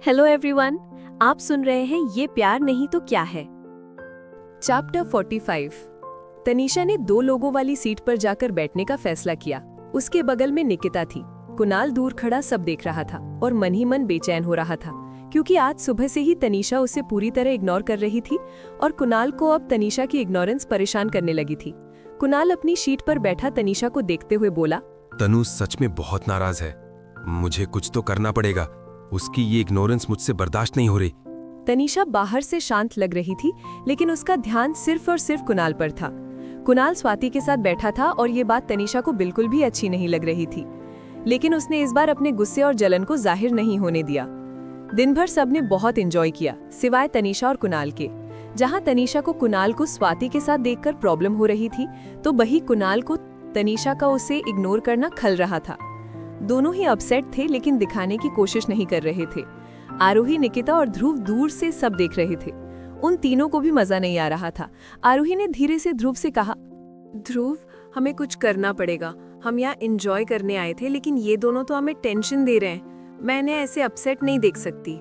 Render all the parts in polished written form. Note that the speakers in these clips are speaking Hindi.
हेलो एवरीवन, आप सुन रहे हैं ये प्यार नहीं तो क्या है। चैप्टर 45। तनीषा ने 2 लोगों वाली सीट पर जाकर बैठने का फैसला किया। उसके बगल में निकिता थी। कुणाल दूर खड़ा सब देख रहा था और मन ही मन बेचैन हो रहा था, क्योंकि आज सुबह से ही तनीषा उसे पूरी तरह इग्नोर कर रही थी और कुणाल को अब तनीषा की इग्नोरेंस परेशान करने लगी थी। कुणाल अपनी सीट पर बैठा तनीषा को देखते हुए बोला, तनु सच में बहुत नाराज है। मुझे कुछ तो करना पड़ेगा। उसकी ये इग्नोरेंस मुझसे बर्दाश्त नहीं हो रही। तनीषा बाहर से शांत लग रही थी, लेकिन उसका ध्यान सिर्फ और सिर्फ कुणाल पर था। कुणाल स्वाति के साथ बैठा था और ये बात तनीषा को बिल्कुल भी अच्छी नहीं लग रही थी, लेकिन उसने इस बार अपने गुस्से और जलन को जाहिर नहीं होने दिया। दिन भर सबने बहुत एंजॉय किया, सिवाय तनीषा और कुणाल के। जहां तनीषा को कुणाल को स्वाति के साथ देखकर प्रॉब्लम हो रही थी, तो वही कुणाल को तनीषा का उसे इग्नोर करना खल रहा था। दोनों ही अपसेट थे, लेकिन दिखाने की कोशिश नहीं कर रहे थे। आरोही, निकिता और ध्रुव दूर से सब देख रहे थे। उन तीनों को भी मजा नहीं आ रहा था। आरोही ने धीरे से ध्रुव से कहा, ध्रुव, हमें कुछ करना पड़ेगा। हम यहाँ एंजॉय करने आए थे, लेकिन ये दोनों तो हमें टेंशन दे रहे हैं। मैंने ऐसे अपसेट नहीं देख सकती।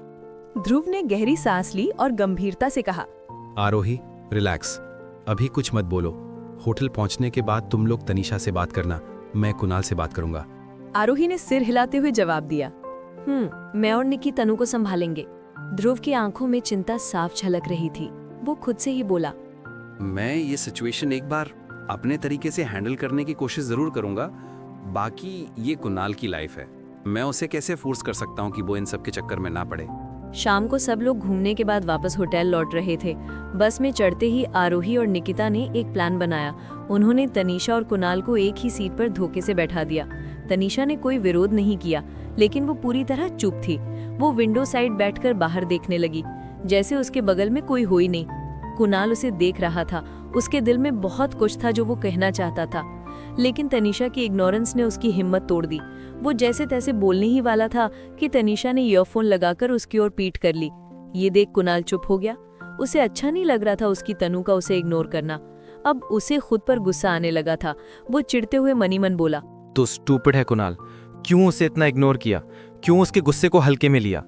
ध्रुव ने गहरी सांस ली और गंभीरता से कहा, आरोही, रिलैक्स, अभी कुछ मत बोलो। होटल पहुंचने के बाद तुम लोग तनीषा से बात करना, मैं कुणाल से बात करूंगा। आरोही ने सिर हिलाते हुए जवाब दिया, मैं और निकी तनु को संभालेंगे। ध्रुव की आंखों में चिंता साफ झलक रही थी। वो खुद से ही बोला, मैं ये सिचुएशन एक बार अपने तरीके से हैंडल करने की कोशिश जरूर करूंगा। बाकी ये कुणाल की लाइफ है, मैं उसे कैसे फोर्स कर सकता हूँ कि वो इन सब के चक्कर में ना पड़े। शाम को सब लोग घूमने के बाद वापस होटल लौट रहे थे। बस में चढ़ते ही आरोही और निकिता ने एक प्लान बनाया। उन्होंने तनीषा और कुणाल को एक ही सीट पर धोखे से बैठा दिया। तनीषा ने कोई विरोध नहीं किया, लेकिन वो पूरी तरह चुप थी। वो विंडो साइड बैठकर बाहर देखने लगी, जैसे उसके बगल में कोई हो ही नहीं। कुणाल उसे देख रहा था। उसके दिल में बहुत कुछ था जो वो कहना चाहता था, लेकिन तनीषा की इग्नोरेंस ने उसकी हिम्मत तोड़ दी। वो जैसे तैसे बोलने ही वाला था कि तनीषा ने ईयरफोन लगाकर उसकी ओर पीठ कर ली। ये देख कुणाल चुप हो गया। उसे अच्छा नहीं लग रहा था उसकी तनु का उसे इग्नोर करना। अब उसे खुद पर गुस्सा आने लगा था। वो चिढ़ते हुए मनी मन बोला, तो स्टूपिड है कुणाल, क्यों उसे इतना इग्नोर किया? क्यों उसके गुस्से को हल्के में लिया?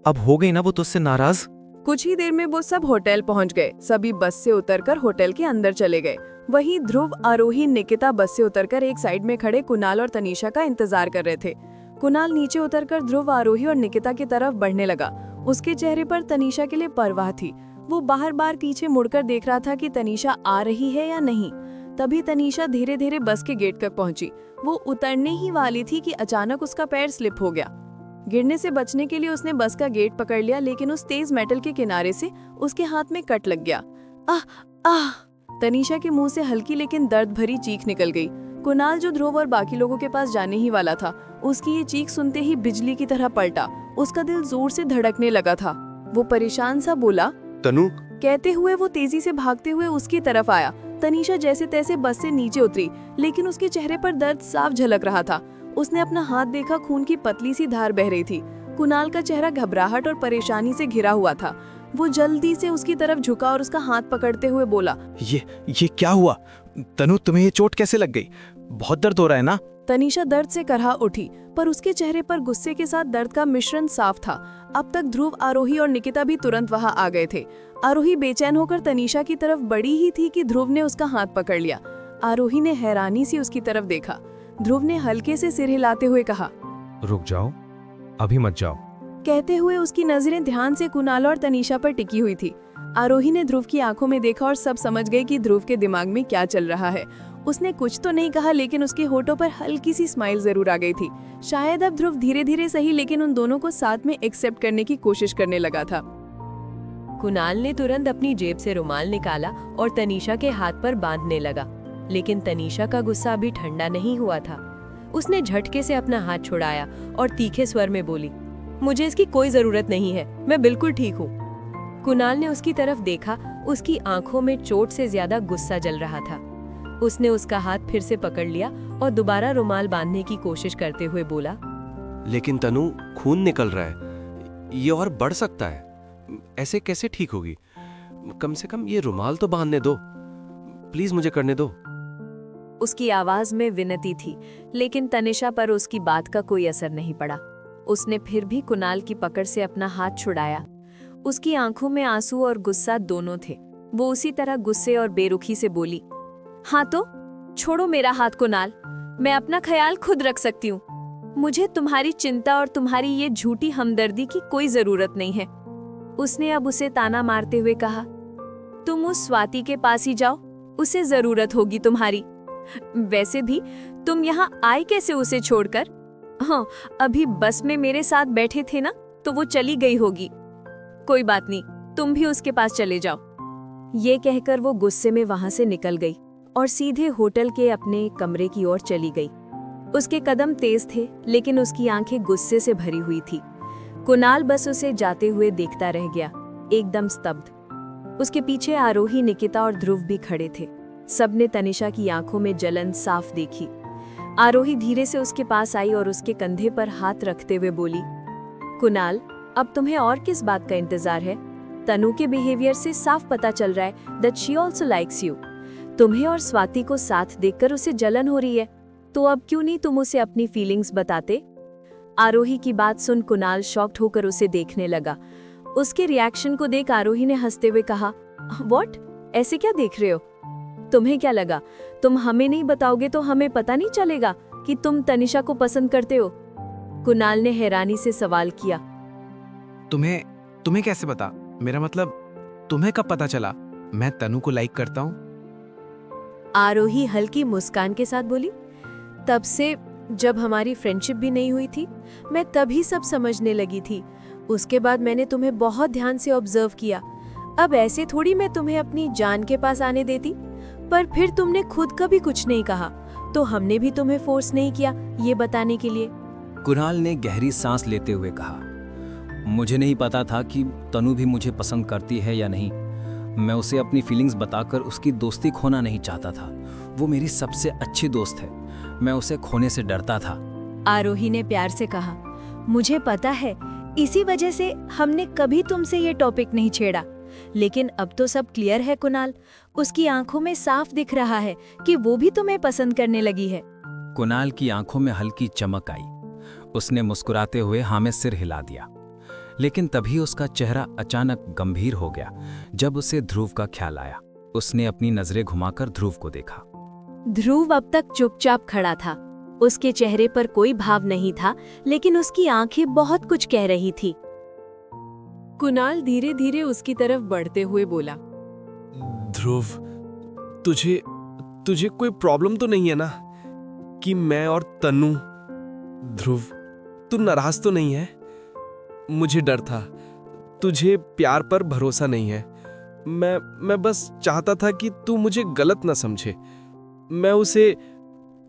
अब हो गई ना वो तुझसे नाराज। कुछ ही देर में वो सब होटल पहुंच गए। सभी बस से उतरकर होटल के अंदर चले गए। वहीं ध्रुव, आरोही, निकिता बस से उतरकर एक साइड में खड़े कुणाल और तनीषा का इंतजार कर रहे थे। कुणाल नीचे उतरकर ध्रुव, आरोही और निकिता की तरफ बढ़ने लगा। उसके चेहरे पर तनीषा के लिए परवाह थी। वो बार बार पीछे मुड़कर देख रहा था कि तनीषा आ रही है या नहीं। तभी तनीषा धीरे धीरे बस के गेट तक पहुंची। वो उतरने ही वाली थी कि अचानक उसका पैर स्लिप हो गया। गिरने से बचने के लिए उसने बस का गेट पकड़ लिया, लेकिन उस तेज मेटल के किनारे से उसके हाथ में कट लग गया। आह आह! तनीषा के मुंह से हल्की लेकिन दर्द भरी चीख निकल गई। कुणाल, जो ध्रुव और बाकी लोगों के पास जाने ही वाला था, उसकी ये चीख सुनते ही बिजली की तरह पलटा। उसका दिल जोर से धड़कने लगा था। वो परेशान सा बोला, तनु, कहते हुए वो तेजी से भागते हुए उसकी तरफ आया। तनीषा जैसे तैसे बस से नीचे उतरी, लेकिन उसके चेहरे पर दर्द साफ झलक रहा था। उसने अपना हाथ देखा, खून की पतली सी धार बह रही थी। कुणाल का चेहरा घबराहट और परेशानी से घिरा हुआ था। वो जल्दी से उसकी तरफ झुका और उसका हाथ पकड़ते हुए बोला, ये क्या हुआ? तनु, तुम्हें ये चोट कैसे लग गई? बहुत दर्द हो रहा है ना? तनीषा दर्द से करहा उठी, पर उसके चेहरे पर गुस्से के साथ दर्द का मिश्रण साफ था। अब तक ध्रुव, आरोही और निकिता भी तुरंत वहां आ गए थे। आरोही बेचैन होकर तनीषा की तरफ बढ़ी ही थी कि ध्रुव ने उसका हाथ पकड़ लिया। आरोही ने हैरानी से उसकी तरफ देखा। ध्रुव ने हल्के से सिर हिलाते हुए कहा, रुक जाओ, अभी मत जाओ। कहते हुए उसकी नजरें ध्यान से कुणाल और तनीषा पर टिकी हुई थी। आरोही ने ध्रुव की आंखों में देखा और सब समझ गए कि ध्रुव के दिमाग में क्या चल रहा है। उसने कुछ तो नहीं कहा, लेकिन उसके होठों पर हल्की सी स्माइल जरूर आ गई थी। शायद अब ध्रुव धीरे धीरे सही, लेकिन उन दोनों को साथ में एक्सेप्ट करने की कोशिश करने लगा था। कुणाल ने तुरंत अपनी जेब से रुमाल निकाला और तनीषा के हाथ पर बांधने लगा, लेकिन तनीषा का गुस्सा अभी ठंडा नहीं हुआ था। उसने झटके से अपना हाथ छुड़ाया और तीखे स्वर में बोली, मुझे इसकी कोई जरूरत नहीं है, मैं बिल्कुल ठीक हूँ। कुणाल ने उसकी तरफ देखा। उसकी आंखों में चोट से ज्यादा गुस्सा जल रहा था। उसने उसका हाथ फिर से पकड़ लिया और दोबारा रुमाल बांधने की कोशिश करते हुए बोला, लेकिन तनु, खून निकल रहा है, ये और बढ़ सकता है। ऐसे कैसे ठीक होगी? कम से कम ये रुमाल तो बांधने दो, प्लीज मुझे करने दो। उसकी आवाज में विनती थी, लेकिन तनीषा पर उसकी बात का कोई असर नहीं पड़ा। उसने फिर भी कुणाल की पकड़ से अपना हाथ छुड़ाया। उसकी आंखों में आंसू और गुस्सा दोनों थे। वो उसी तरह गुस्से और बेरुखी से बोली, हाँ तो छोड़ो मेरा हाथ कुणाल, मैं अपना ख्याल खुद रख सकती हूँ। मुझे तुम्हारी चिंता और तुम्हारी ये झूठी हमदर्दी की कोई जरूरत नहीं है। उसने अब उसे ताना मारते हुए कहा, तुम उस स्वाति के पास ही जाओ, उसे जरूरत होगी तुम्हारी। वैसे भी तुम यहाँ आए कैसे उसे छोड़कर? हाँ, अभी बस में मेरे साथ बैठे थे ना, तो वो चली गई होगी। कोई बात नहीं, तुम भी उसके पास चले जाओ। ये कहकर वो गुस्से में वहां से निकल गई और सीधे होटल के अपने कमरे की ओर चली गई। उसके कदम तेज थे, लेकिन उसकी आंखें गुस्से से भरी हुई थी। कुणाल बस उसे जाते हुए देखता रह गया, एकदम स्तब्ध। उसके पीछे आरोही, निकिता और ध्रुव भी खड़े थे। सबने तनिषा की आंखों में जलन साफ देखी। आरोही धीरे से उसके पास आई और उसके कंधे पर हाथ रखते हुए बोली, कुणाल, अब तुम्हें और किस बात का इंतजार है? तनु के बिहेवियर से साफ पता चल रहा है that she also likes you. तुम्हें और स्वाति को साथ देखकर उसे जलन हो रही है, तो अब क्यों नहीं तुम उसे अपनी फीलिंग्स बताते? आरोही की बात सुन कुणाल शॉक्ड होकर उसे देखने लगा। उसके रिएक्शन को देख आरोही ने हंसते हुए कहा, व्हाट, ऐसे क्या देख रहे हो? तुम्हें क्या लगा तुम हमें नहीं बताओगे तो हमें पता नहीं चलेगा कि तुम तनिषा को पसंद करते हो? कुणाल ने हैरानी से सवाल किया। तुम्हें कैसे पता? मेरा मतलब, तुम्हें कब पता चला मैं तनु को लाइक करता हूँ? आरोही हल्की मुस्कान के साथ बोली, तब से जब हमारी फ्रेंडशिप भी नहीं हुई थी, मैं तभी सब समझने लगी थी। उसके बाद मैंने तुम्हें बहुत ध्यान से ऑब्जर्व किया। अब ऐसे थोड़ी मैं तुम्हें अपनी जान के पास आने देती, पर फिर तुमने खुद कभी कुछ नहीं कहा, तो हमने भी तुम्हें फोर्स नहीं किया ये बताने के लिए। कुणाल ने गहरी सांस लेते हुए कहा, मुझे नहीं पता था कि तनु भी मुझे पसंद करती है या नहीं। मैं उसे अपनी फीलिंग्स बताकर उसकी दोस्ती खोना नहीं चाहता था। वो मेरी सबसे अच्छी दोस्त है, मैं उसे खोने से डरता था। आरोही ने प्यार से कहा, मुझे पता है, इसी वजह से हमने कभी तुमसे ये टॉपिक नहीं छेड़ा। लेकिन अब तो सब क्लियर है कुणाल, उसकी आंखों में साफ दिख रहा है कि वो भी तुम्हें पसंद करने लगी है। कुणाल की आंखों में हल्की चमक आई। उसने मुस्कुराते हुए हाँ में सिर हिला दिया। लेकिन तभी उसका चेहरा अचानक गंभीर हो गया जब उसे ध्रुव का ख्याल आया। उसने अपनी नजरें घुमाकर ध्रुव को देखा। ध्रुव अब तक चुपचाप खड़ा था। उसके चेहरे पर कोई भाव नहीं था, लेकिन उसकी आंखें बहुत कुछ कह रही थी। कुणाल धीरे धीरे उसकी तरफ बढ़ते हुए बोला, ध्रुव, तुझे कोई प्रॉब्लम तो नहीं है ना कि मैं और तनु? ध्रुव, तू नाराज तो नहीं है? मुझे डर था, तुझे प्यार पर भरोसा नहीं है। मैं बस चाहता था कि तू मुझे गलत ना समझे। मैं उसे।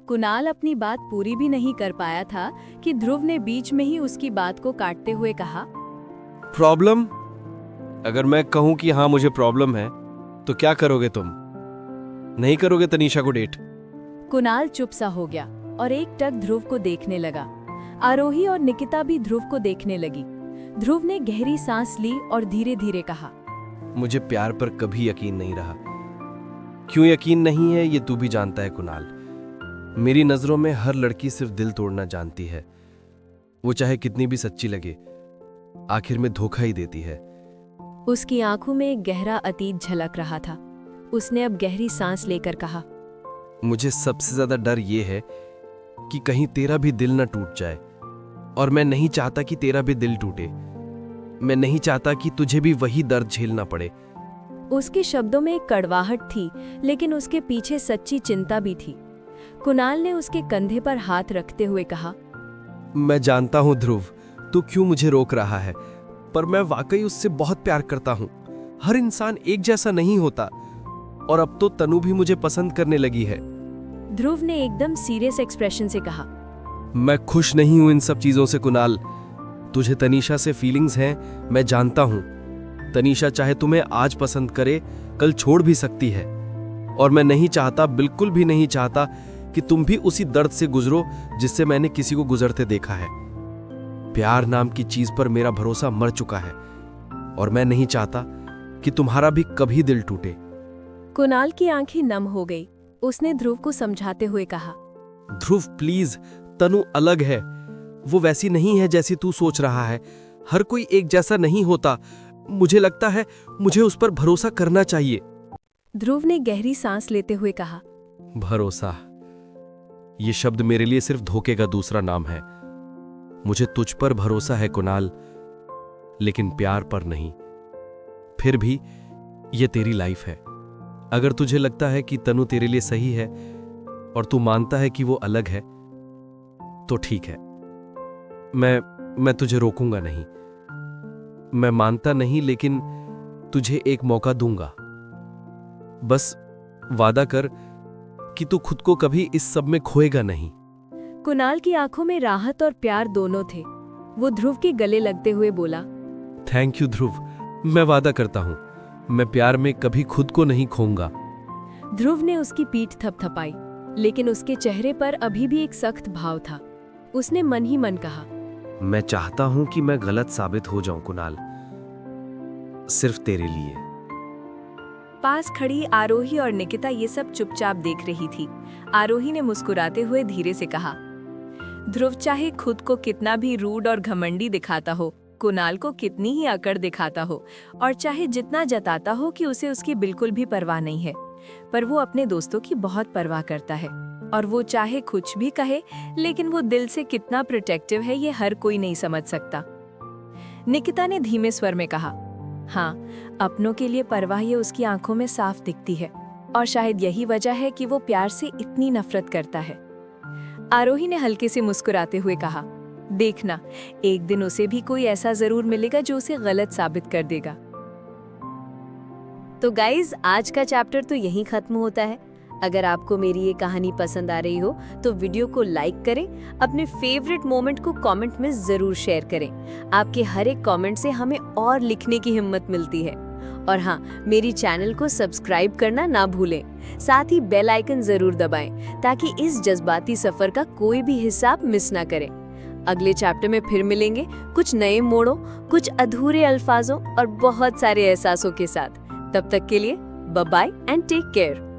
कुणाल अपनी बात पूरी भी नहीं कर पाया था कि ध्रुव ने बीच में ही उसकी बात को काटते हुए कहा, प्रॉब्लम? अगर मैं कहूं कि हाँ मुझे प्रॉब्लम है, तो क्या करोगे तुम? नहीं करोगे तनीषा को डेट? कुणाल चुप सा हो गया और एक टक ध्रुव को देखने लगा। आरोही और निकिता भी ध्रुव को देखने लगी। ध्रुव ने गहरी सांस ली और धीरे धीरे कहा, मुझे प्यार पर कभी यकीन नहीं रहा। क्यों यकीन नहीं है ये तू भी जानता है कुणाल। मेरी नजरों में हर लड़की सिर्फ दिल तोड़ना जानती है। वो चाहे कितनी भी सच्ची लगे, आखिर में धोखा ही देती है। उसकी आंखों में एक गहरा अतीत झलक रहा था। उसने अब गहरी सांस लेकर कहा, मुझे सबसे ज्यादा डर ये है कि कहीं तेरा भी दिल न टूट जाए, और मैं नहीं चाहता कि तेरा भी दिल टूटे। मैं नहीं चाहता कि तुझे भी वही दर्द झेलना पड़े। उसके शब्दों में एक कड़वाहट थी, लेकिन उसके पीछे सच्ची चिंता भी थी। कुणाल ने उसके कंधे पर हाथ रखते हुए कहा, मैं जानता हूं ध्रुव, तू क्यों मुझे रोक रहा है, पर मैं वाकई उससे बहुत प्यार करता हूं। हर इंसान एक जैसा नहीं होता, और अब तो तनु भी मुझे पसंद करने लगी है। ध्रुव ने एकदम सीरियस एक्सप्रेशन से कहा, मैं खुश नहीं हूं इन सब चीजों से कुणाल। तुझे तनीषा से फीलिंग्स हैं, मैं जानता हूं। तनीषा चाहे तुम्हें आज पसंद करे, कल छोड़ भी सकती है, और मैं नहीं चाहता, बिल्कुल भी नहीं चाहता कि तुम भी उसी दर्द से गुजरो जिससे मैंने किसी को गुजरते देखा है। प्यार नाम की चीज पर मेरा भरोसा मर चुका है, और मैं नहीं चाहता कि तुम्हारा भी कभी दिल टूटे। कुणाल की आंखें नम हो गई। उसने ध्रुव को समझाते हुए कहा, ध्रुव प्लीज, तनु अलग है। वो वैसी नहीं है जैसी तू सोच रहा है। हर कोई एक जैसा नहीं होता। मुझे लगता है मुझे उस पर भरोसा करना चाहिए। ध्रुव ने गहरी सांस लेते हुए कहा। भरोसा, ये शब्द मेरे लिए सिर्फ धोखे का दूसरा नाम है। मुझे तुझ पर भरोसा है कुणाल, लेकिन प्यार पर नहीं। फिर भी ये तेरी लाइफ है। अगर तुझे लगता है कि तनु तेरे लिए सही है और तू मानता है कि वो अलग है, तो ठीक है। मैं तुझे रोकूंगा नहीं। मैं मानता नहीं, लेकिन तुझे एक मौका दूंगा। बस वादा कर कि तू खुद को कभी इस सब में खोएगा नहीं। कुणाल की आंखों में राहत और प्यार दोनों थे। वो ध्रुव के गले लगते हुए बोला, थैंक यू ध्रुव, मैं वादा करता हूं मैं प्यार में कभी खुद को नहीं खोऊंगा। ध्रुव ने उसकी पीठ थपथपाई, लेकिन उसके चेहरे पर अभी भी एक सख्त भाव था। उसने मन ही मन कहा, मैं चाहता हूं कि मैं गलत साबित हो जाऊं कुणाल, सिर्फ तेरे लिए। पास खड़ी आरोही और निकिता ये सब चुपचाप देख रही थी। आरोही ने मुस्कुराते हुए धीरे से कहा, ध्रुव चाहे खुद को कितना भी रूड और घमंडी दिखाता हो, कुणाल को कितनी ही अकड़ दिखाता हो, और चाहे जितना जताता हो कि उसे उसकी बिल्कुल भी परवाह नहीं है, पर वो अपने दोस्तों की बहुत परवाह करता है। और वो चाहे कुछ भी कहे, लेकिन वो दिल से कितना प्रोटेक्टिव है ये हर कोई नहीं समझ सकता। निकिता ने धीमे स्वर में कहा, हाँ, अपनों के लिए परवाह ये उसकी आंखों में साफ दिखती है, और शायद यही वजह है कि वो प्यार से इतनी नफरत करता है। आरोही ने हल्के से मुस्कुराते हुए कहा, देखना, एक दिन उसे भी कोई ऐसा जरूर मिलेगा जो उसे गलत साबित कर देगा। तो गाइज, आज का चैप्टर तो यहीं खत्म होता है। अगर आपको मेरी ये कहानी पसंद आ रही हो तो वीडियो को लाइक करें, अपने फेवरेट मोमेंट को कमेंट में जरूर शेयर करें। आपके हर एक कमेंट से हमें और लिखने की हिम्मत मिलती है। और हाँ, मेरी चैनल को सब्सक्राइब करना ना भूलें, साथ ही बेल आइकन जरूर दबाएं ताकि इस जज्बाती सफर का कोई भी हिस्सा आप मिस ना करें। अगले चैप्टर में फिर मिलेंगे, कुछ नए मोड़ों, कुछ अधूरे अल्फाजों और बहुत सारे एहसासों के साथ। तब तक के लिए bye bye and take care.